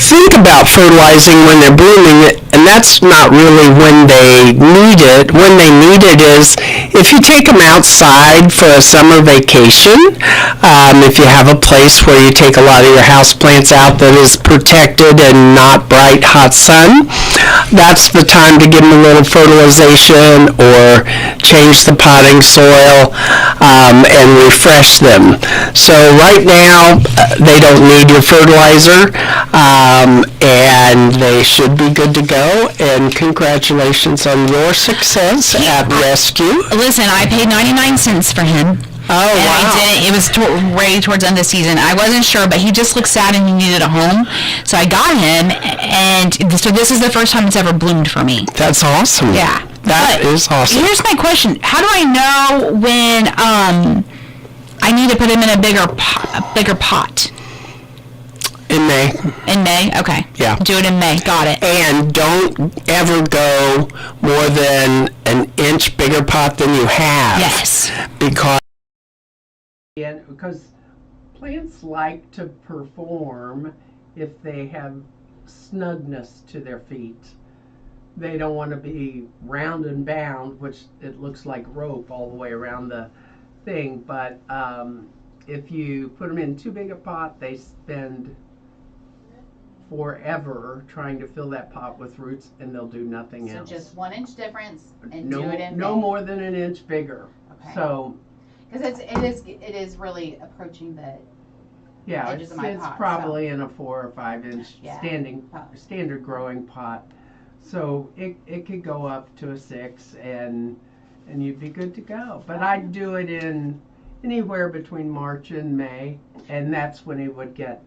think about fertilizing when they're blooming, and that's not really when they need it. When they need it is if you take them outside for a summer vacation, if you have a place where you take a lot of your houseplants out that is protected and not bright, hot sun, that's the time to give them a little fertilization or change the potting soil and refresh them. So right now, they don't need your fertilizer, and they should be good to go. And congratulations on your success at Rescue. Listen, I paid 99 cents for him. Oh, and wow. I did. It was right towards the end of the season. I wasn't sure, but he just looked sad and he needed a home. So I got him, and so this is the first time it's ever bloomed for me. That's awesome. Yeah. That is awesome. Here's my question. How do I know when I need to put him in a bigger pot? In May. In May? Okay. Yeah. Do it in May. Got it. And don't ever go more than an inch bigger pot than you have. Yes. Because plants like to perform if they have snugness to their feet. They don't want to be round and bound, which it looks like rope all the way around the thing. But if you put them in too big a pot, they spend forever trying to fill that pot with roots, and they'll do nothing else. So just 1 inch difference, and no, do it in no May. more than an inch bigger. Okay. So Because it is really approaching the yeah, edges of my it's pot, probably in a 4 or 5 inch Yeah. standard growing pot. So it could go up to a 6, and you'd be good to go. But I'd do it in anywhere between March and May, and that's when he would get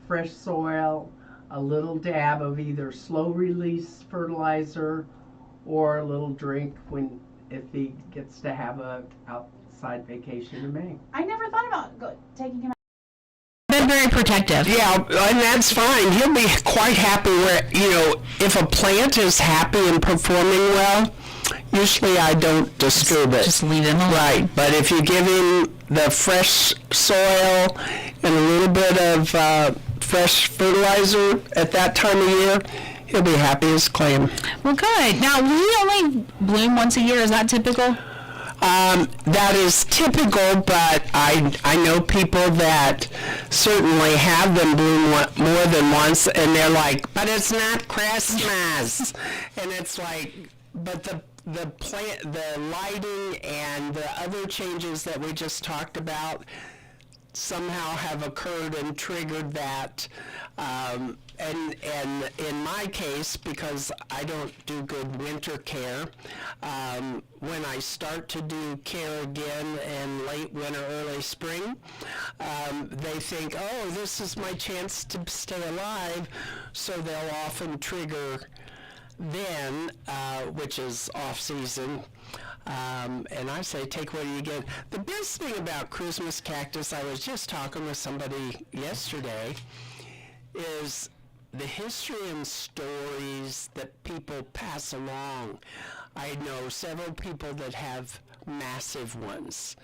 fresh soil, a little dab of either slow release fertilizer or a little drink if he gets to have a outside vacation in May. I never thought about taking him. Been very protective. yeah, and that's fine. He'll be quite happy where, if a plant is happy and performing well, usually I don't disturb it. Just leave him alone. Right, but if you give him the fresh soil and a little bit of fresh fertilizer at that time of year, he'll be happy as clam. Well, good. Now, will he only bloom once a year? Is that typical? That is typical, but I know people that certainly have them bloom more than once, and they're like, but it's not Christmas. And it's like, but the plant, the lighting and the other changes that we just talked about somehow have occurred and triggered that. And in my case, because I don't do good winter care, when I start to do care again in late winter, early spring, they think, oh, this is my chance to stay alive, so they'll often trigger then, which is off-season. And I say, take what you get. The best thing about Christmas cactus, I was just talking with somebody yesterday, is the history and stories that people pass along. I know several people that have massive ones.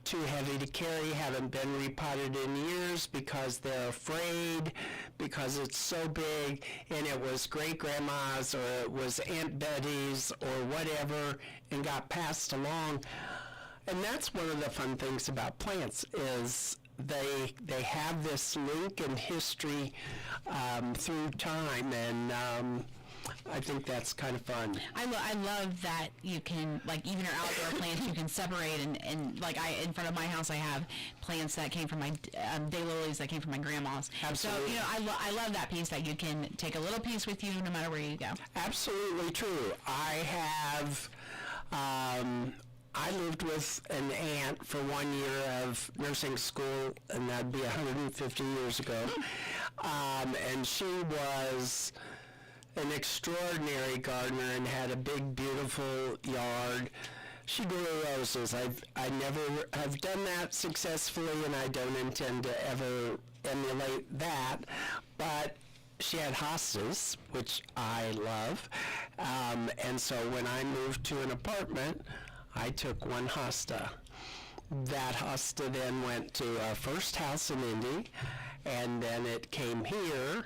Too heavy to carry, haven't been repotted in years because they're afraid, because it's so big, and it was great-grandma's or it was Aunt Betty's or whatever, and got passed along. And that's one of the fun things about plants is they have this link in history through time, and I think that's kind of fun. I love that you can, like, even your outdoor plants, you can separate and like, in front of my house, I have plants that came from my, daylilies that came from my grandma's. Absolutely. So, I love that piece that you can take a little piece with you no matter where you go. Absolutely true. I lived with an aunt for 1 year of nursing school, and that'd be 150 years ago. And she was an extraordinary gardener and had a big, beautiful yard. She grew roses. I never have done that successfully, and I don't intend to ever emulate that. But she had hostas, which I love. And so when I moved to an apartment, I took one hosta. That hosta then went to our first house in Indy, and then it came here,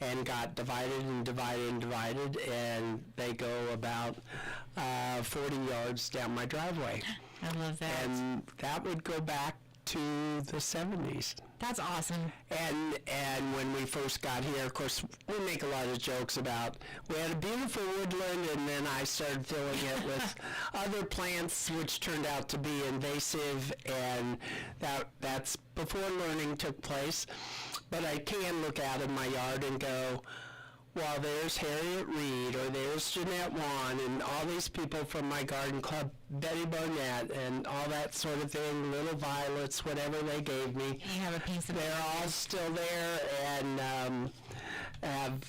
and got divided and divided and divided, and they go about 40 yards down my driveway. I love that. And that would go back to the 70s. That's awesome. And when we first got here, of course, we make a lot of jokes about, we had a beautiful woodland, and then I started filling it with other plants, which turned out to be invasive, and that's before learning took place. But I can look out in my yard and go, well, there's Harriet Reed, or there's Jeanette Wan, and all these people from my garden club, Betty Barnett, and all that sort of thing, Little Violets, whatever they gave me. You have a piece of They're all still there and have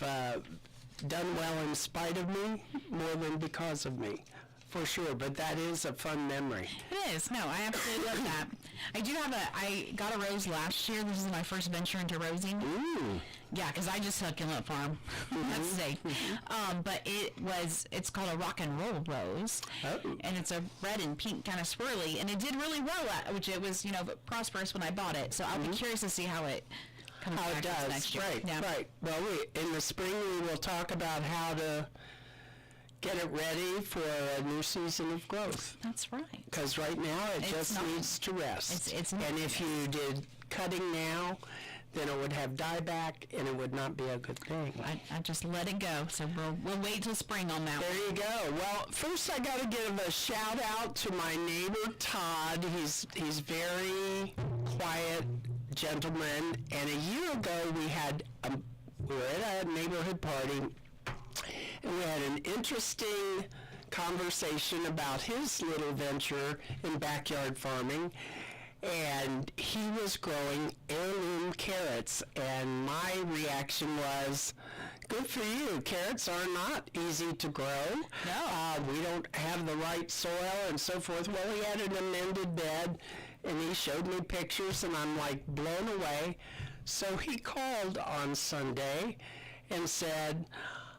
done well in spite of me, more than because of me, for sure. But that is a fun memory. It is. No, I absolutely love that. I got a rose last year. This is my first venture into rosing. Ooh. Yeah, because I just hooked Inlet Farm. That's safe. But it's called a rock and roll rose. Oh. And it's a red and pink kind of swirly. And it did really well, which it was, prosperous when I bought it. So I'll be curious to see how it comes How back it does, next year. right, Yeah. right. Well, in the spring we will talk about how to get it ready for a new season of growth. That's right. Because right now it It's just not- needs to rest. it's not and if you did cutting now, then it would have dieback, and it would not be a good thing. I just let it go. So we'll wait till spring on that one. There you go. Well, first I got to give a shout out to my neighbor Todd. He's very quiet gentleman, and a year ago we were at a neighborhood party, and we had an interesting conversation about his little venture in backyard farming. And he was growing heirloom carrots, and my reaction was, good for you. Carrots are not easy to grow. No. We don't have the right soil and so forth. Well, he had an amended bed, and he showed me pictures, and I'm like blown away. So he called on Sunday and said,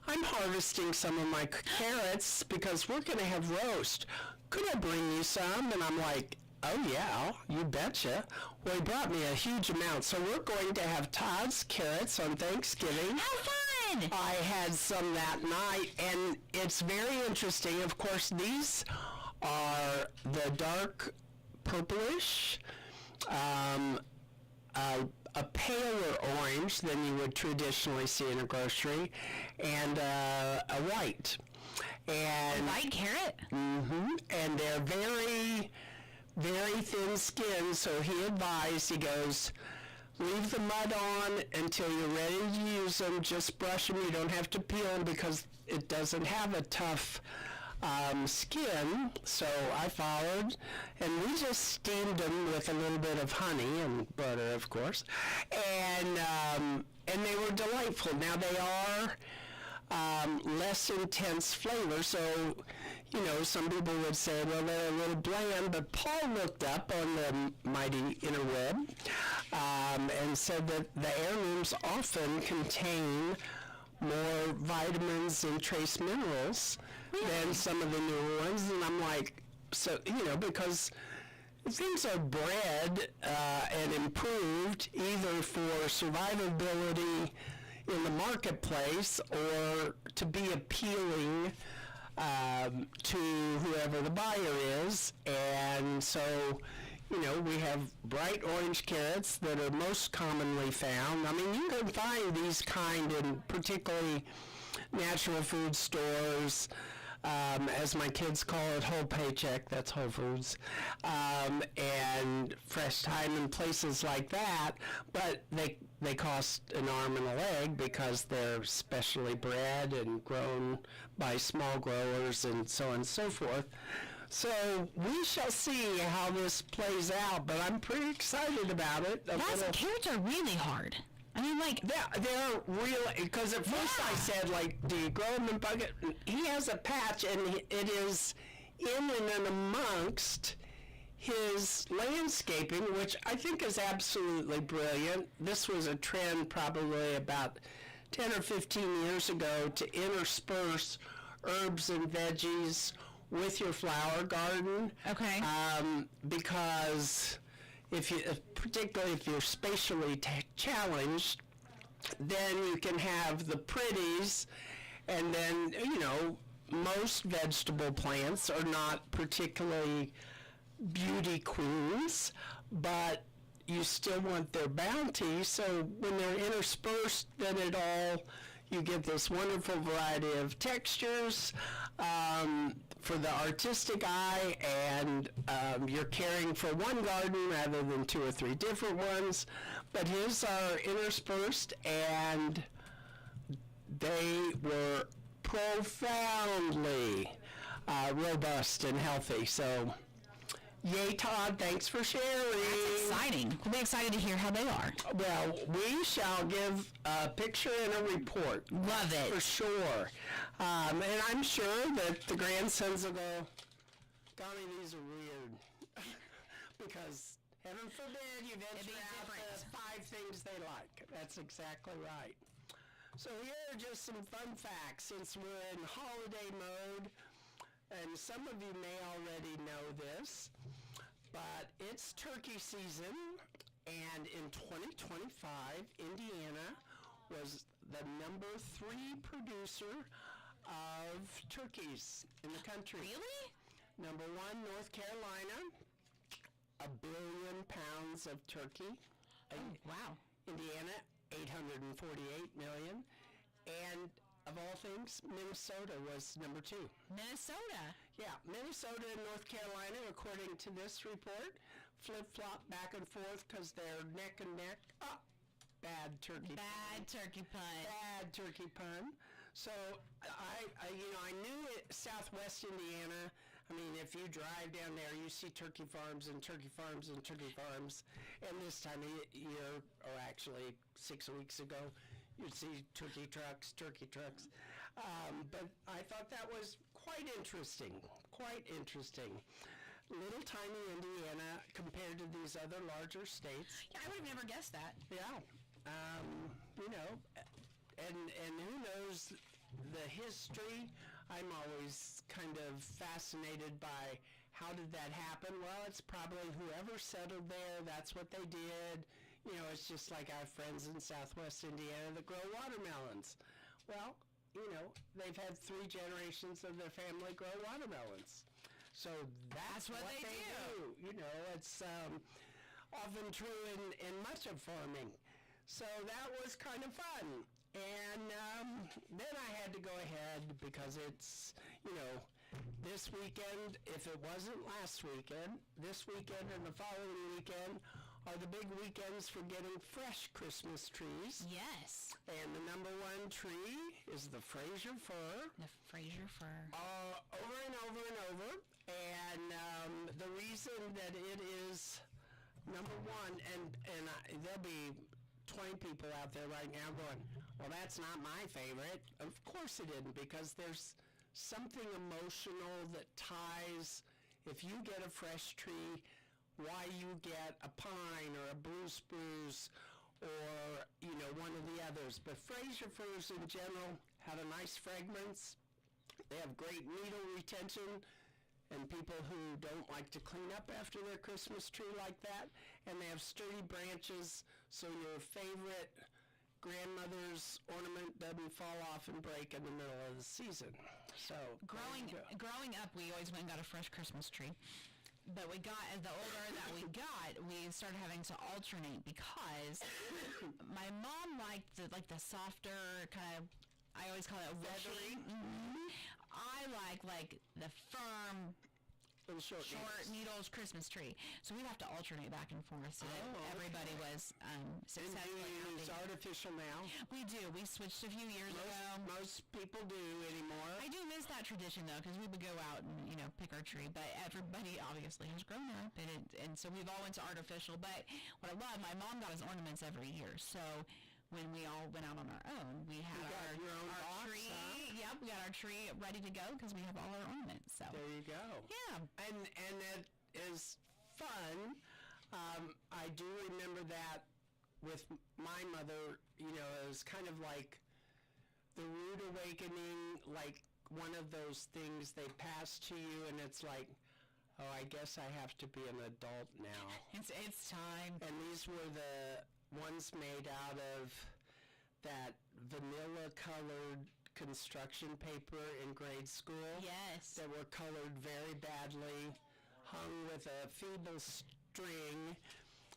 I'm harvesting some of my carrots because we're going to have roast. Could I bring you some? And I'm like, oh yeah, you betcha. Well, he brought me a huge amount, so we're going to have Todd's carrots on Thanksgiving. How fun! I had some that night, and it's very interesting. Of course, these are the dark purplish, a paler orange than you would traditionally see in a grocery, and a white. And White carrot? and they're very, very thin skinned, so he advised, he goes, leave the mud on until you're ready to use them. Just brush them. You don't have to peel them because it doesn't have a tough skin. So I followed, and we just steamed them with a little bit of honey and butter, of course, and they were delightful. Now they are less intense flavor, so some people would say, well, they're a little bland, but Paul looked up on the mighty interweb and said that the heirlooms often contain more vitamins and trace minerals than some of the newer ones, and I'm like, so, because things are bred and improved either for survivability in the marketplace or to be appealing to whoever the buyer is. And so, we have bright orange carrots that are most commonly found. I mean, you can find these kind in particularly natural food stores, as my kids call it, Whole Paycheck, that's Whole Foods, and Fresh Time and places like that, but they cost an arm and a leg because they're specially bred and grown by small growers and so on and so forth. So we shall see how this plays out, but I'm pretty excited about it. Carrots are really hard. I mean, They're real, because at first I said, do you grow them in bucket? He has a patch, and it is in and amongst his landscaping, which I think is absolutely brilliant. This was a trend probably about 10 or 15 years ago to intersperse herbs and veggies with your flower garden. Okay. Because particularly if you're spatially challenged, then you can have the pretties, and then, most vegetable plants are not particularly beauty queens, but you still want their bounty, so when they're interspersed, then you get this wonderful variety of textures for the artistic eye, and you're caring for one garden rather than 2 or 3 different ones. But his are interspersed, and they were profoundly robust and healthy. So, yay, Todd, thanks for sharing. That's exciting. We'll be excited to hear how they are. Well, we shall give a picture and a report. Love it. For sure. And I'm sure that the grandsons will go, golly, these are weird. Because, heaven forbid, you venture out the 5 things they like. That's exactly right. So here are just some fun facts since we're in holiday mode. And some of you may already know this, but it's turkey season, and in 2025, Indiana was the number 3 producer of turkeys in the country. Really? Number 1, North Carolina, 1 billion pounds of turkey. Oh, wow. Indiana, 848 million, and of all things, Minnesota was number 2. Minnesota. Yeah, Minnesota and North Carolina, according to this report, flip-flop back and forth because they're neck and neck. Oh, bad turkey. Bad turkey pun. Bad turkey pun. So I knew it, Southwest Indiana. I mean, if you drive down there, you see turkey farms and turkey farms and turkey farms. And this time of year, or actually 6 weeks ago, you'd see turkey trucks. But I thought that was quite interesting. Little tiny Indiana compared to these other larger states. Yeah, I would have never guessed that. Yeah. And who knows the history. I'm always kind of fascinated by how did that happen. Well, it's probably whoever settled there, that's what they did. It's just like our friends in Southwest Indiana that grow watermelons. Well, they've had 3 generations of their family grow watermelons. So that's what they do. It's often true in much of farming. So that was kind of fun. And then I had to go ahead because it's, this weekend, if it wasn't last weekend, this weekend and the following weekend are the big weekends for getting fresh Christmas trees. Yes. And the number 1 tree is the Fraser fir. The Fraser fir. Over and over and over. And the reason that it is number 1, and there'll be 20 people out there right now going, well, that's not my favorite. Of course it isn't, because there's something emotional that ties, if you get a fresh tree, why you get a pine or a blue spruce or, one of the others. But Fraser firs in general have a nice fragrance. They have great needle retention, and people who don't like to clean up after their Christmas tree like that. And they have sturdy branches, so your favorite grandmother's ornament doesn't fall off and break in the middle of the season. So Growing up, we always went and got a fresh Christmas tree. But the older that we got, we started having to alternate because my mom liked the softer kind of, I always call it feathery. Mm-hmm. I like the firm, short needles Christmas tree. So we'd have to alternate back and forth so that everybody was successfully And do you use happy. artificial now? We do. We switched a few years ago. Most people do anymore. I do miss that tradition though, because we would go out and pick our tree. But everybody obviously has grown up, and so we've all went to artificial. But what I love, my mom got us ornaments every year. So when we all went out on our own, we had our tree. Huh? Yep, we got our tree ready to go because we have all our ornaments. So There you go. yeah. And it is fun. I do remember that with my mother, it was kind of like the rude awakening, like one of those things they pass to you and it's like, oh, I guess I have to be an adult now. It's time. And these were the ones made out of that vanilla colored construction paper in grade school. Yes. That were colored very badly, hung with a feeble string,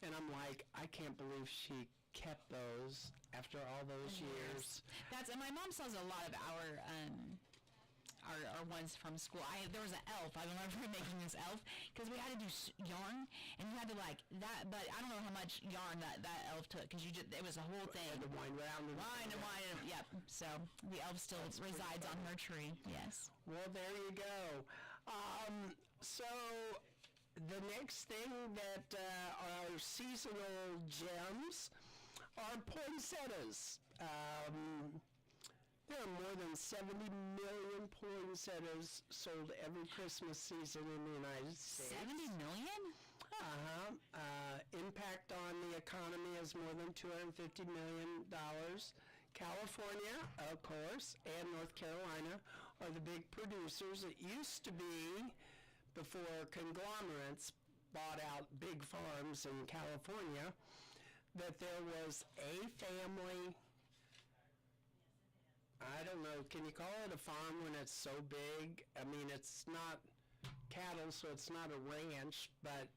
and I'm like, I can't believe she kept those after all those years. That's, and my mom sells a lot of our ones from school. There was an elf. I remember making this elf because we had to do yarn, and you had to like that. But I don't know how much yarn that elf took because it was a whole thing. And to wind around and Wind and wind. Yep. So the elf still resides on her tree. Yes. Well, there you go. So the next thing that are seasonal gems are poinsettias. There are more than 70 million poinsettias sold every Christmas season in the United States. 70 million? Impact on the economy is more than $250 million. California, of course, and North Carolina are the big producers. It used to be, before conglomerates bought out big farms in California, that there was a family, I don't know, can you call it a farm when it's so big? I mean, it's not cattle, so it's not a ranch, but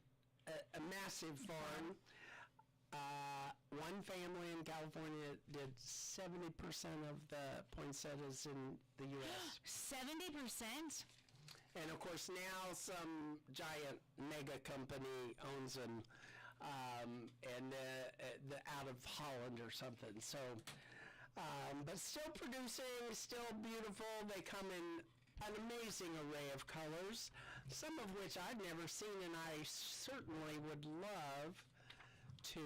a massive farm. One family in California did 70% of the poinsettias in the U.S. 70%? And of course now some giant mega company owns them, and out of Holland or something. So, but still producing, still beautiful. They come in an amazing array of colors, some of which I've never seen, and I certainly would love to.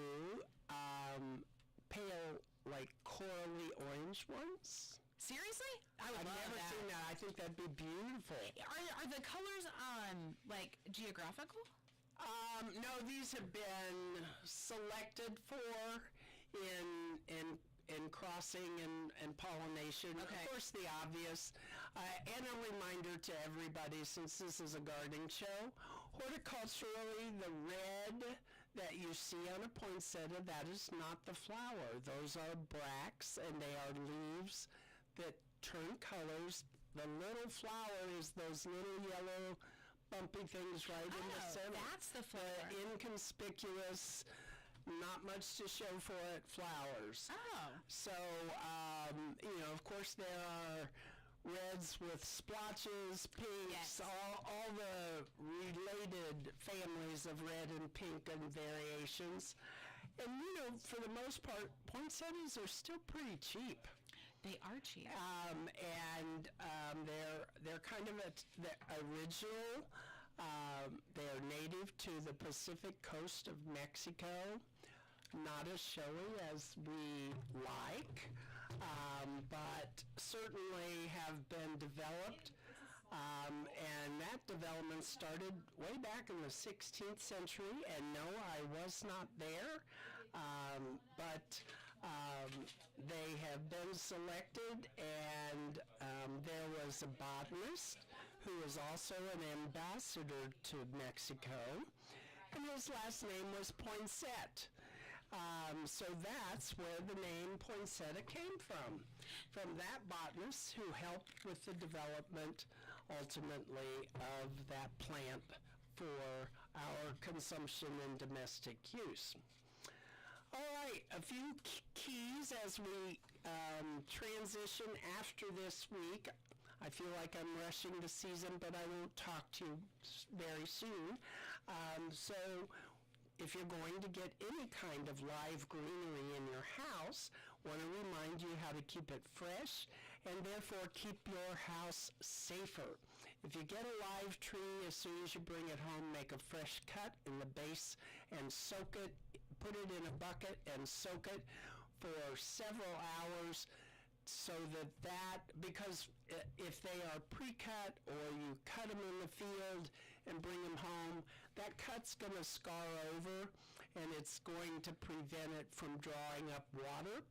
Pale, like corally orange ones. Seriously? I would I've love never that. seen that. I think that'd be beautiful. Are the colors like geographical? No, these have been selected for in crossing and pollination. Okay. Of course, the obvious. And a reminder to everybody, since this is a gardening show, horticulturally, the red that you see on a poinsettia, that is not the flower. Those are bracts, and they are leaves that turn colors. The little flower is those little yellow bumpy things right in the center. That's the flower. The inconspicuous, not much to show for it, flowers. Oh. So, of course there are reds with splotches, pinks, Yes. all the related families of red and pink and variations. And, for the most part, poinsettias are still pretty cheap. They are cheap. They're kind of the original. They're native to the Pacific coast of Mexico. Not as showy as we like, but certainly have been developed. And that development started way back in the 16th century, and no, I was not there, but they have been selected, and there was a botanist who was also an ambassador to Mexico, and his last name was Poinsett. So that's where the name poinsettia came from that botanist who helped with the development, ultimately, of that plant for our consumption and domestic use. All right, a few keys as we transition after this week. I feel like I'm rushing the season, but I won't talk to you very soon. So if you're going to get any kind of live greenery in your house, want to remind you how to keep it fresh and therefore keep your house safer. If you get a live tree, as soon as you bring it home, make a fresh cut in the base and soak it, put it in a bucket and soak it for several hours, so because if they are pre-cut or you cut them in the field and bring them home, that cut's going to scar over, and it's going to prevent it from drawing up water,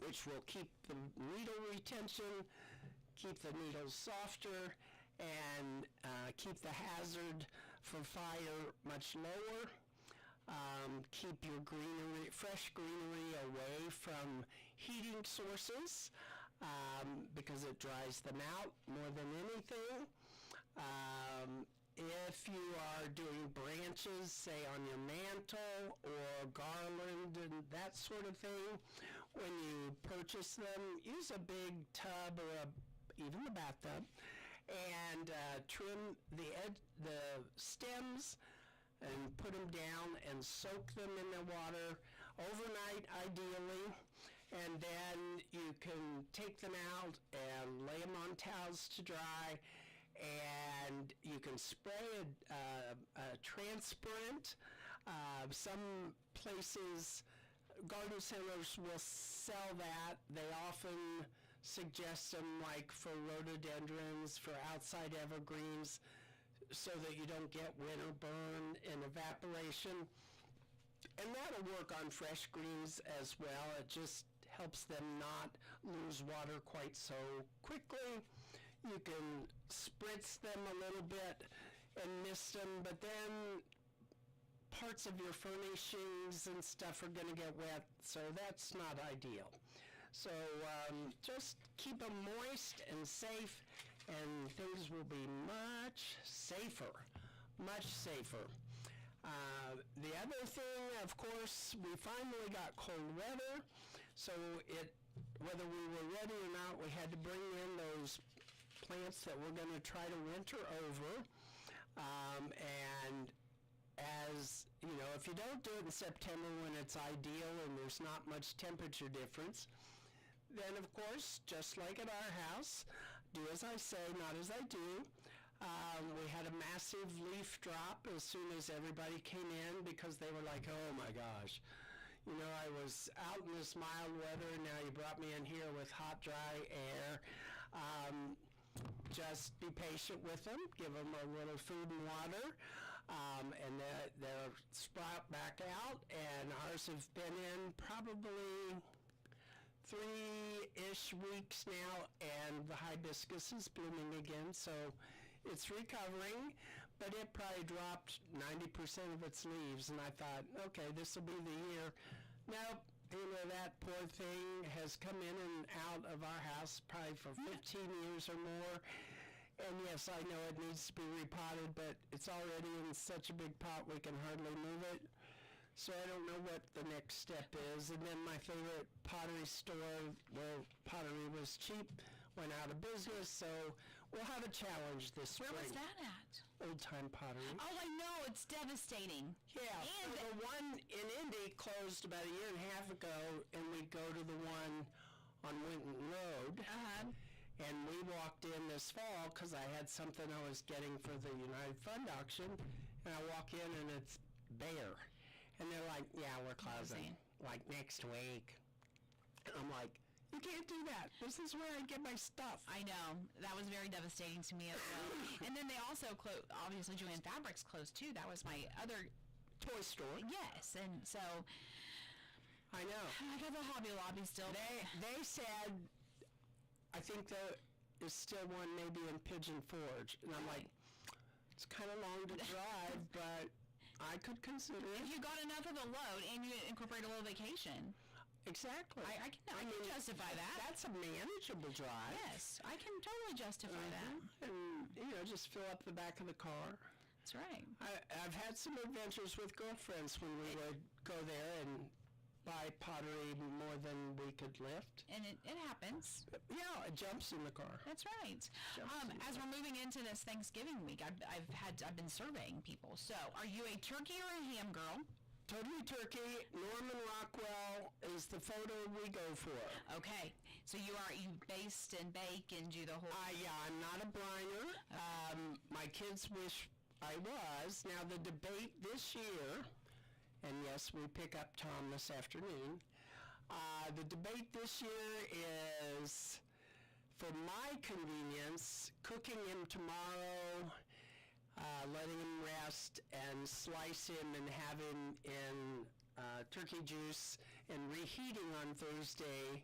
which will keep the needle retention, keep the needles softer, and keep the hazard for fire much lower. Keep your fresh greenery away from heating sources because it dries them out more than anything. If you are doing branches, say on your mantle or garland and that sort of thing, when you purchase them, use a big tub or even the bathtub and trim the stems and put them down and soak them in the water overnight ideally, and then you can take them out and lay them on towels to dry, and you can spray a transparent. Some places, garden centers will sell that. They often suggest them like for rhododendrons, for outside evergreens, so that you don't get winter burn and evaporation. And that'll work on fresh greens as well. It just helps them not lose water quite so quickly. You can spritz them a little bit and mist them, but then parts of your furnishings and stuff are going to get wet, so that's not ideal. So just keep them moist and safe, and things will be much safer, much safer. The other thing, of course, we finally got cold weather, so whether we were ready or not, we had to bring in those plants that we're going to try to winter over. And as you know, if you don't do it in September when it's ideal and there's not much temperature difference, then of course, just like at our house, do as I say, not as I do. We had a massive leaf drop as soon as everybody came in because they were like, oh my gosh, you know, I was out in this mild weather and now you brought me in here with hot, dry air. Just be patient with them, give them a little food and water, and they'll sprout back out, and ours have been in probably 3-ish weeks now, and the hibiscus is blooming again, so it's recovering, but it probably dropped 90% of its leaves, and I thought, okay, this will be the year. Nope. You know, that poor thing has come in and out of our house probably for 15 years or more. And yes, I know it needs to be repotted, but it's already in such a big pot we can hardly move it. So I don't know what the next step is. And then my favorite pottery store where pottery was cheap went out of business, so we'll have a challenge this spring. Where was that at? Old Time Pottery. Oh, I know. It's devastating. Yeah, And so the one in Indy closed about a year and a half ago, and we go to the one on Winton Road. Uh-huh. And we walked in this fall because I had something I was getting for the United Fund auction, and I walk in and it's bare. And they're like, yeah, we're closing, like next week. And I'm like, you can't do that. This is where I get my stuff. I know. That was very devastating to me as well. And then they also closed, obviously Joann Fabrics closed too. That was my other toy store. Yes, and so I know. I got the Hobby Lobby still. They said, I think there is still one maybe in Pigeon Forge. And I'm like, it's kind of long to drive, but I could consider it. If you got enough of a load and you incorporate a little vacation. Exactly. I can justify that. That's a manageable drive. Yes, I can totally justify that. And, you know, just fill up the back of the car. That's right. I've had some adventures with girlfriends when we would go there and buy pottery more than we could lift. And it happens. Yeah, it jumps in the car. That's right. As we're moving into this Thanksgiving week, I've been surveying people. So, are you a turkey or a ham girl? Totally turkey. Norman Rockwell is the photo we go for. Okay, so you baste and bake and do the whole. Yeah, I'm not a briner. My kids wish I was. Now the debate this year, and yes, we pick up Tom this afternoon. The debate this year is, for my convenience, cooking him tomorrow, letting him rest, and slice him and have him in turkey juice and reheating on Thursday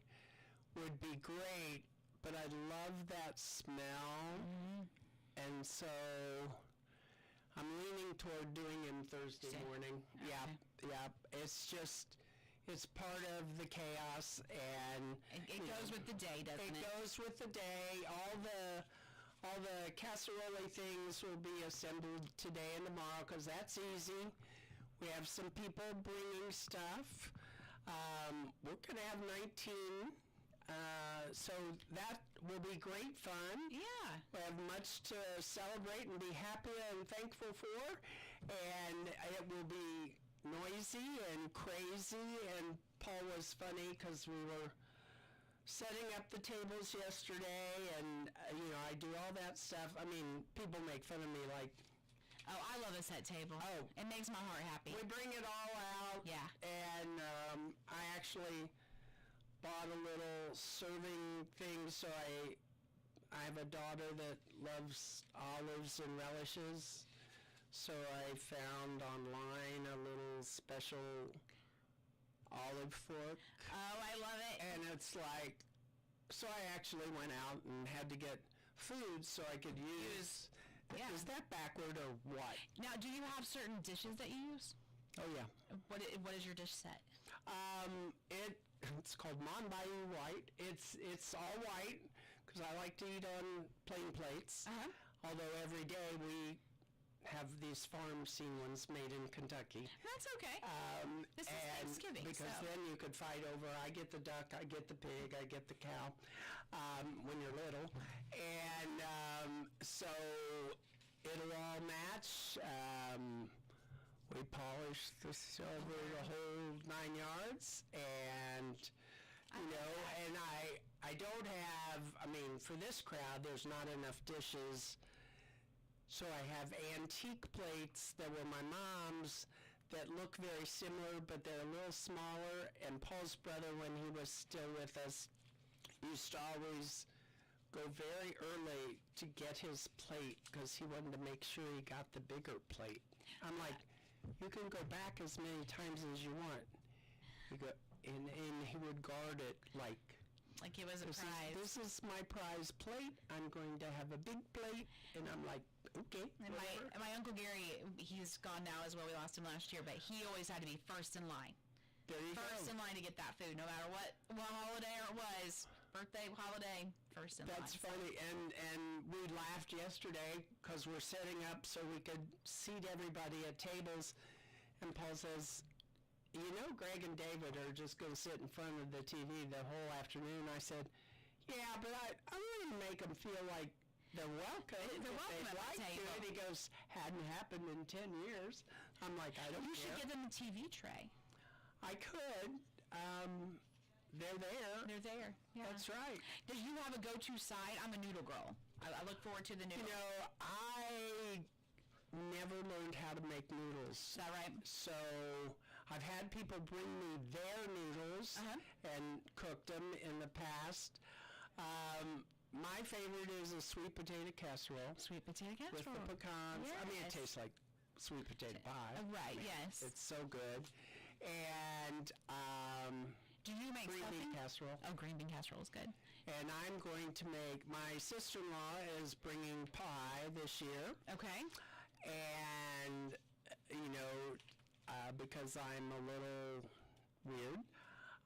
would be great, but I love that smell, and so I'm leaning toward doing him Thursday Same. morning. Yeah, yeah. It's part of the chaos, and It goes with the day, doesn't it? it goes with the day. All the casserole things will be assembled today and tomorrow because that's easy. We have some people bringing stuff. We're going to have 19, so that will be great fun. Yeah. We have much to celebrate and be happy and thankful for, and it will be noisy and crazy, and Paul was funny because we were setting up the tables yesterday, and I do all that stuff. I mean, people make fun of me like, Oh, I love a set table. Oh. It makes my heart happy. we bring it all out. Yeah. And I actually bought a little serving thing, so I have a daughter that loves olives and relishes, so I found online a little special olive fork, Oh, I love it. and it's like, so I actually went out and had to get food so I could use. Yeah. Is that backward or what? Now, do you have certain dishes that you use? Oh yeah. What is your dish set? It's called Mon Bayou White. It's all white because I like to eat on plain plates. Uh-huh. Although every day we have these farm scene ones made in Kentucky. That's okay. This is And Thanksgiving, because so. then you could fight over, I get the duck, I get the pig, I get the cow, when you're little. And so it'll all match. We polish the silver the whole 9 yards, and and I don't have, I mean, for this crowd, there's not enough dishes. So I have antique plates that were my mom's that look very similar, but they're a little smaller. And Paul's brother, when he was still with us, used to always go very early to get his plate because he wanted to make sure he got the bigger plate. I'm like, you can go back as many times as you want. You go, and he would guard it like, Like it was a this prize. is my prize plate. I'm going to have a big plate. And I'm like, okay, And whatever. my Uncle Gary, he's gone now as well. We lost him last year, but he always had to be first in line. There you First go. in line to get that food, no matter what holiday it was. Birthday, holiday, first in That's line. funny. And we laughed yesterday because we're setting up so we could seat everybody at tables. And Paul says, Greg and David are just going to sit in front of the TV the whole afternoon. I said, yeah, but I want to make them feel like they're welcome. They're if welcome they'd at the like to. table. And he goes, hadn't happened in 10 years. I'm like, I don't You care. should get them a TV tray. I could. They're there. They're there. Yeah. That's right. Do you have a go-to side? I'm a noodle girl. I look forward to the noodle. I never learned how to make noodles. Is that right? So I've had people bring me their noodles Uh-huh. and cooked them in the past. My favorite is a sweet potato casserole Sweet potato with casserole. the pecans. I mean, it Yes. tastes like sweet potato pie. Right, yes. It's so good. And Do you make green stuffing? bean casserole. Oh, green bean casserole is good. And I'm going to make, my sister-in-law is bringing pie this year. Okay. And, because I'm a little weird,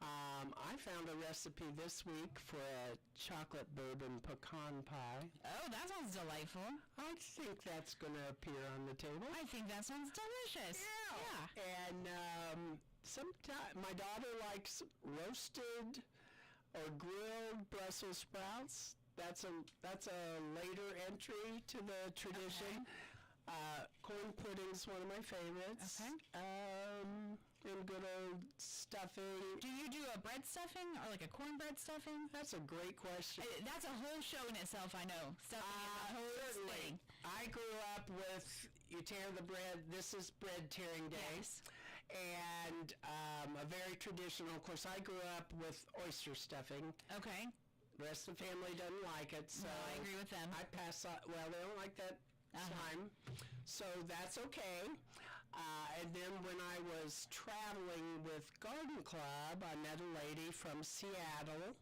I found a recipe this week for a chocolate bourbon pecan pie. Oh, that sounds delightful. I think that's going to appear on the table. I think that sounds delicious. Yeah. And sometimes my daughter likes roasted or grilled Brussels sprouts. That's a later entry to the tradition. Corn pudding's one of my favorites. Okay. And good old stuffing. Do you do a bread stuffing or like a cornbread stuffing? That's a great question. That's a whole show in itself, I know. Stuffing is a whole Certainly. thing. I grew up with, you tear the bread, this is bread tearing day. Yes. And a very traditional, of course, I grew up with oyster stuffing. Okay. The rest of the family doesn't like it, so No, I agree with them. I pass on, well, they don't like that time, so that's okay. And then when I was traveling with Garden Club, I met a lady from Seattle,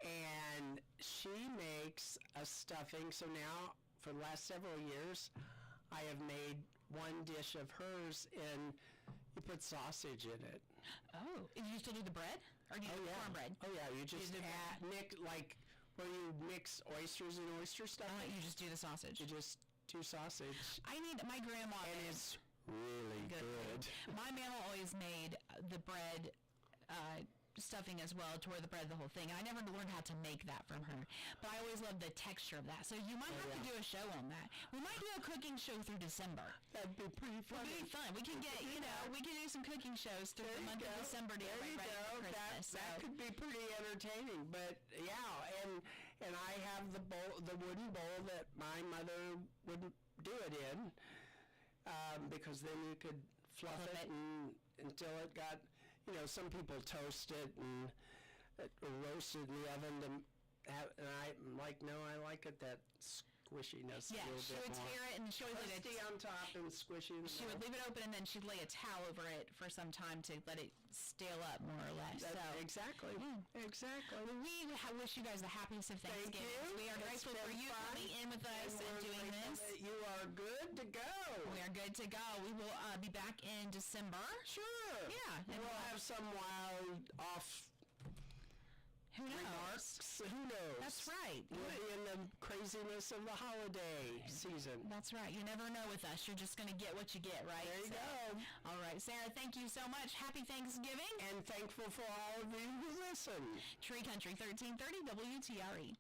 and she makes a stuffing. So now, for the last several years, I have made one dish of hers, and you put sausage in it. Oh, and you still do the bread, or do you do cornbread? Oh yeah, you just do the add, mix like where you mix oysters and oyster stuff. You just do the sausage. You just do sausage, I need my grandma. and it's really good. My mama always made the bread stuffing as well, tore the bread, the whole thing. I never learned how to make that from her, but I always loved the texture of that. So you might have to do a show on that. We might do a cooking show through December. That'd be pretty fun. It'd be fun. We can get, we can do some cooking shows through the month of December to get There you ready for go. Christmas. That could be pretty entertaining. But yeah, and I have the bowl, the wooden bowl that my mother wouldn't do it in, because then you could fluff it until it got, some people toast it and roast it in the oven and I'm like, no, I like it that squishiness a Yeah, little she bit would more. tear it and she would leave Crusty it. on top and squishy in the She would middle. leave it open and then she'd lay a towel over it for some time to let it stale up more or less. Exactly. Exactly. Well, we wish you guys the happiest of Thank Thanksgiving. you. We are It's grateful for been you fun. coming in with us and we're doing grateful this. that you are good to go. We are good to go. We will be back in December. Sure. Yeah, And and we'll we'll- have some wild off Who knows? remarks. Who knows? That's right. We'll be in the craziness of the holiday season. That's right. You never know with us. You're just going to get what you get, right? There you go. All right, Sarah, thank you so much. Happy Thanksgiving. And thankful for all of you who listen. Tree Country 1330 WTRE.